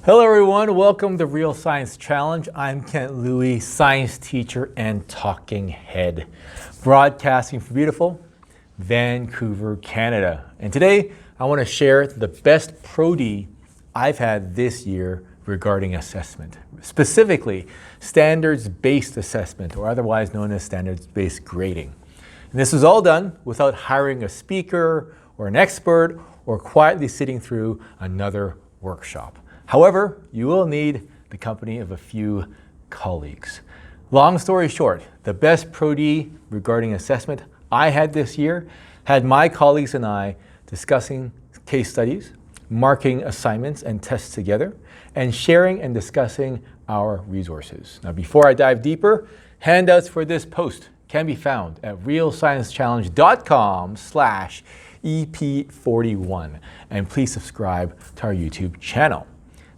Hello everyone, welcome to Real Science Challenge. I'm Kent Louie, science teacher and talking head, broadcasting from beautiful Vancouver, Canada. And today I want to share the best Pro-D I've had this year regarding assessment, specifically standards-based assessment, or otherwise known as standards-based grading. And this was all done without hiring a speaker or an expert or quietly sitting through another workshop. However, you will need the company of a few colleagues. Long story short, the best Pro-D regarding assessment I had this year had my colleagues and I discussing case studies, marking assignments and tests together, and sharing and discussing our resources. Now, before I dive deeper, handouts for this post can be found at realsciencechallenge.com/EP41. And please subscribe to our YouTube channel.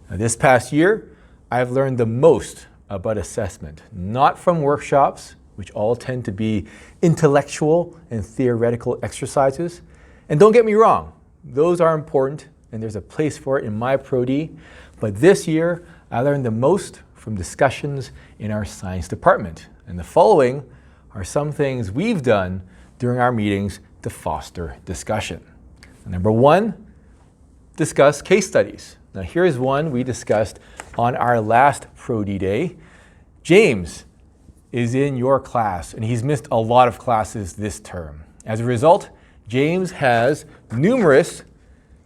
Now, this past year, I've learned the most about assessment, not from workshops, which all tend to be intellectual and theoretical exercises. And don't get me wrong, those are important and there's a place for it in my Pro-D. But this year, I learned the most from discussions in our science department. And the following are some things we've done during our meetings to foster discussion. Number one, discuss case studies. Now here's one we discussed on our last Pro-D day. James is in your class and he's missed a lot of classes this term. As a result, James has numerous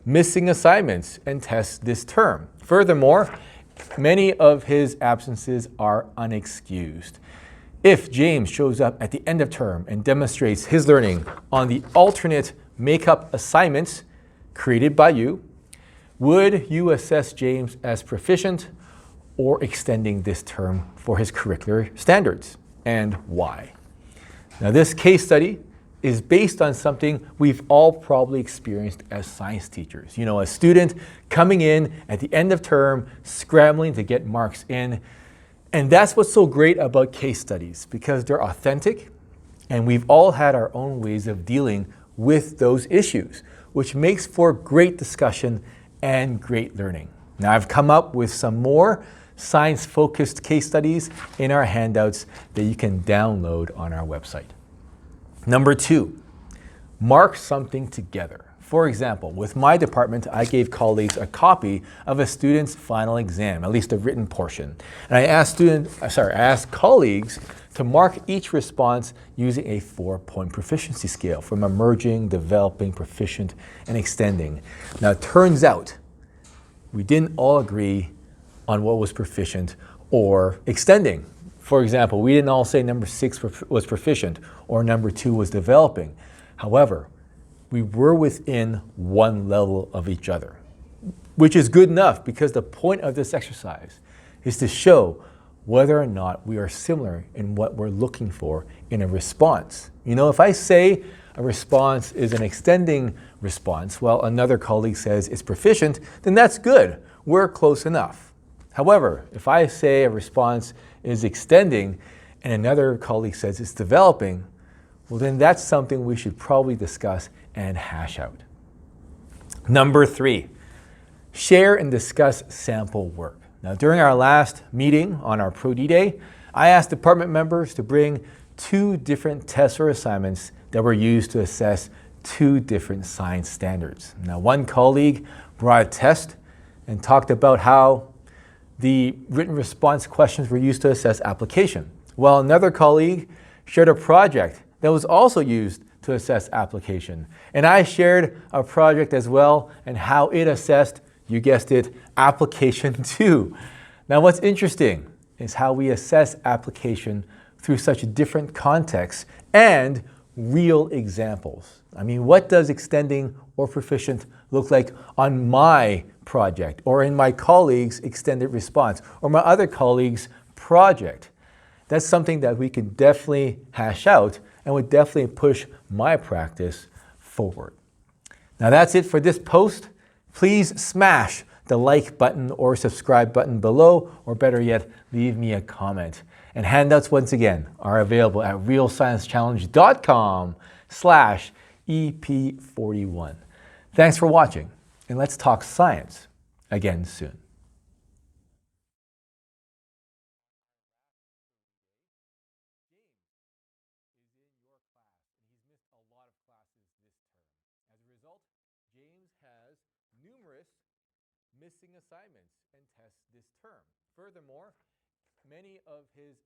missing assignments and tests this term. Furthermore, many of his absences are unexcused. If James shows up at the end of term and demonstrates his learning on the alternate makeup assignments created by you, would you assess James as proficient or extending this term for his curricular standards, and why? Now, this case study is based on something we've all probably experienced as science teachers. You know, a student coming in at the end of term, scrambling to get marks in. And that's what's so great about case studies, because they're authentic and we've all had our own ways of dealing with those issues, which makes for great discussion and great learning. Now, I've come up with some more science-focused case studies in our handouts that you can download on our website. Number two, mark something together. For example, with my department, I gave colleagues a copy of a student's final exam, at least a written portion. And I asked colleagues to mark each response using a 4-point proficiency scale from emerging, developing, proficient, and extending. Now, it turns out we didn't all agree on what was proficient or extending. For example, we didn't all say number 6 was proficient or number 2 was developing. However, we were within one level of each other, which is good enough, because the point of this exercise is to show whether or not we are similar in what we're looking for in a response. You know, if I say a response is an extending response, while another colleague says it's proficient, then that's good. We're close enough. However, if I say a response is extending and another colleague says it's developing, well, then that's something we should probably discuss and hash out. Number 3, share and discuss sample work. Now, during our last meeting on our Pro-D day, I asked department members to bring 2 different tests or assignments that were used to assess 2 different science standards. Now, one colleague brought a test and talked about how the written response questions were used to assess application, while another colleague shared a project that was also used to assess application. And I shared a project as well and how it assessed, you guessed it, application too. Now, what's interesting is how we assess application through such different contexts and real examples. I mean, what does extending or proficient look like on my project or in my colleague's extended response or my other colleague's project? That's something that we could definitely hash out and would definitely push my practice forward. Now, that's it for this post. Please smash the like button or subscribe button below, or better yet, leave me a comment. And handouts, once again, are available at realsciencechallenge.com/EP41. Thanks for watching, and let's talk science again soon. result, James has numerous missing assignments and tests this term. Furthermore, many of his